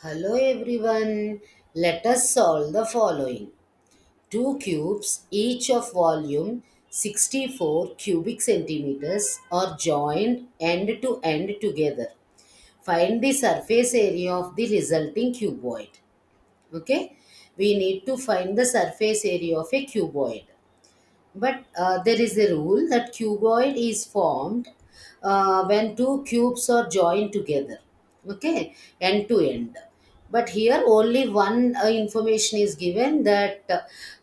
Hello everyone. Let us solve the following. Two cubes, each of volume 64 cubic centimeters, are joined end to end together. Find the surface area of the resulting cuboid. Okay? We need to find the surface area of a cuboid. But there is a rule that cuboid is formed when two cubes are joined together, okay, end to end. But here only one information is given that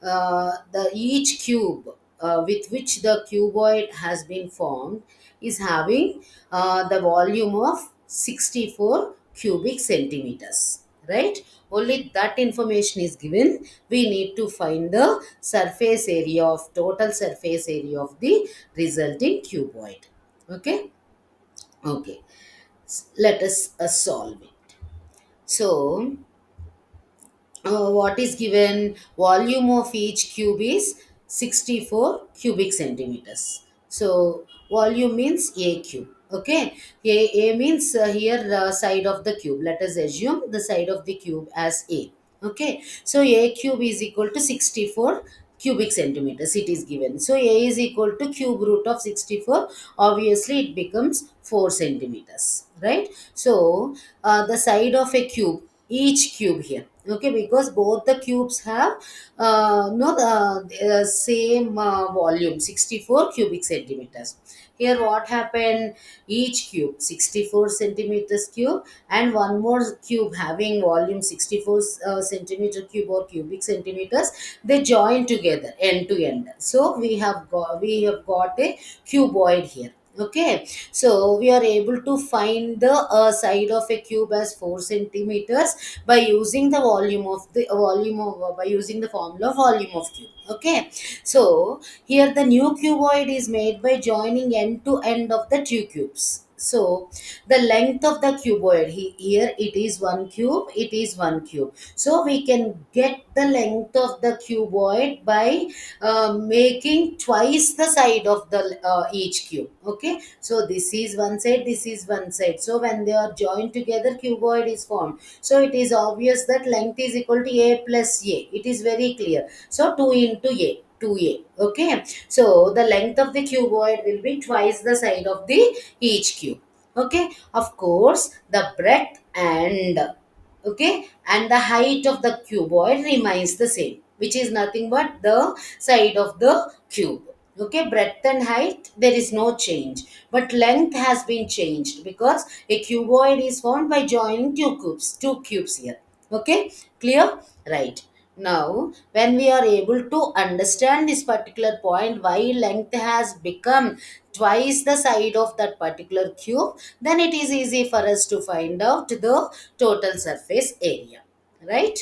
the each cube with which the cuboid has been formed is having the volume of 64 cubic centimeters, right? Only that information is given. We need to find the surface area of total surface area of the resulting cuboid. Okay. Okay, let us solve it. So what is given? Volume of each cube is 64 cubic centimeters. So volume means a cube. Okay, a means here side of the cube. Let us assume the side of the cube as a. Okay, so a cube is equal to 64 cubic centimeters it is given. So a is equal to cube root of 64. Obviously it becomes 4 centimeters, right? So the side of a cube, each cube here, okay, because both the cubes have no the same volume 64 cubic centimeters. Here what happened? Each cube 64 centimeters cube and one more cube having volume 64 centimeter cube or cubic centimeters, they join together end to end. So we have got a cuboid here. Okay, so we are able to find the side of a cube as 4 centimeters by using the volume of the volume of by using the formula volume of cube. Okay, so here the new cuboid is made by joining end to end of the two cubes. So the length of the cuboid, here it is one cube, it is one cube. So we can get the length of the cuboid by making twice the side of the each cube. Okay, so this is one side, this is one side. So when they are joined together, cuboid is formed. So it is obvious that length is equal to a plus a. It is very clear. So 2 into a. 2a. Okay, so the length of the cuboid will be twice the side of the each cube. Okay, of course the breadth and the height of the cuboid remains the same, which is nothing but the side of the cube. Okay, breadth and height there is no change, but length has been changed because a cuboid is formed by joining two cubes here. Okay, clear? Right. Now, when we are able to understand this particular point, why length has become twice the side of that particular cube, then it is easy for us to find out the total surface area, right?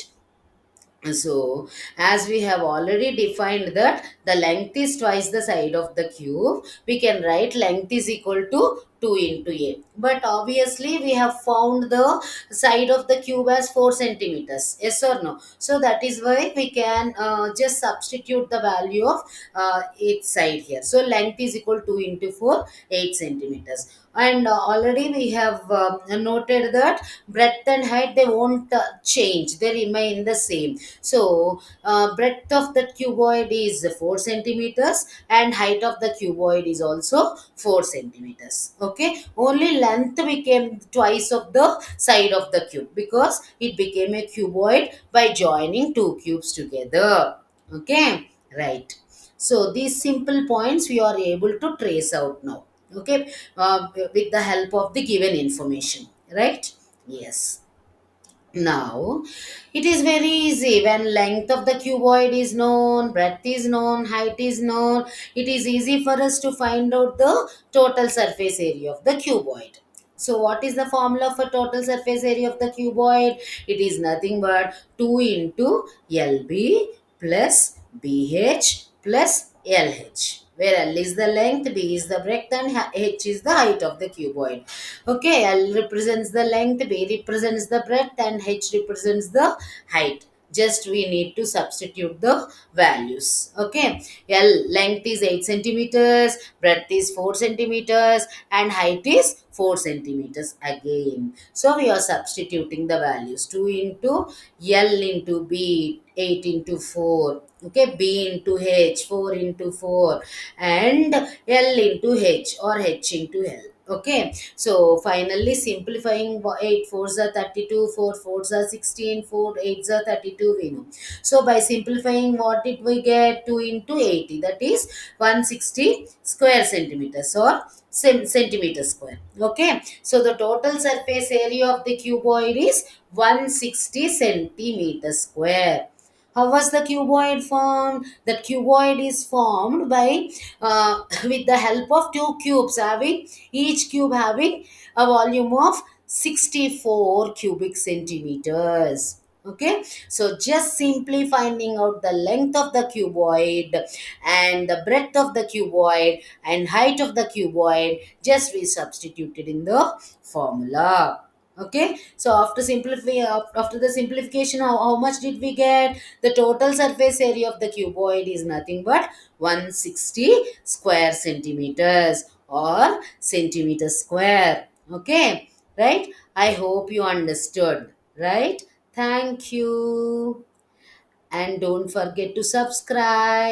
So, as we have already defined that the length is twice the side of the cube, we can write length is equal to 2 into a. But obviously, we have found the side of the cube as 4 centimeters. Yes or no? So, that is why we can just substitute the value of each side here. So, length is equal to 2 into 4, 8 centimeters. And already we have noted that breadth and height they won't change, they remain the same. So breadth of the cuboid is 4 centimeters and height of the cuboid is also 4 centimeters. Okay, only length became twice of the side of the cube because it became a cuboid by joining two cubes together. Okay, right. So these simple points we are able to trace out now. Okay, with the help of the given information, right? Yes. Now, it is very easy when length of the cuboid is known, breadth is known, height is known. It is easy for us to find out the total surface area of the cuboid. So, what is the formula for total surface area of the cuboid? It is nothing but 2 into LB plus BH plus LH, where L is the length, B is the breadth, and H is the height of the cuboid. Okay, L represents the length, B represents the breadth, and H represents the height. Just we need to substitute the values. Okay, L length is 8 centimeters, breadth is 4 centimeters, and height is 4 centimeters again. So we are substituting the values. 2 into L into B, 8 into 4. Okay, B into H, 4 into 4, and L into H, or H into L. Okay, so finally simplifying, 8 fours are 32, 4 fours are 16, 4 eights are 32, we know. So by simplifying, what did we get? 2 into 80, that is 160 square centimeters, or centimeter square. Okay, so the total surface area of the cuboid is 160 centimeter square. How was the cuboid formed? The cuboid is formed by with the help of two cubes, having each cube having a volume of 64 cubic centimeters. Okay, so just simply finding out the length of the cuboid and the breadth of the cuboid and height of the cuboid, just we substituted in the formula. Okay, so after the simplification, how much did we get? The total surface area of the cuboid is nothing but 160 square centimeters, or centimeter square. Okay, right? I hope you understood, right? Thank you, and don't forget to subscribe.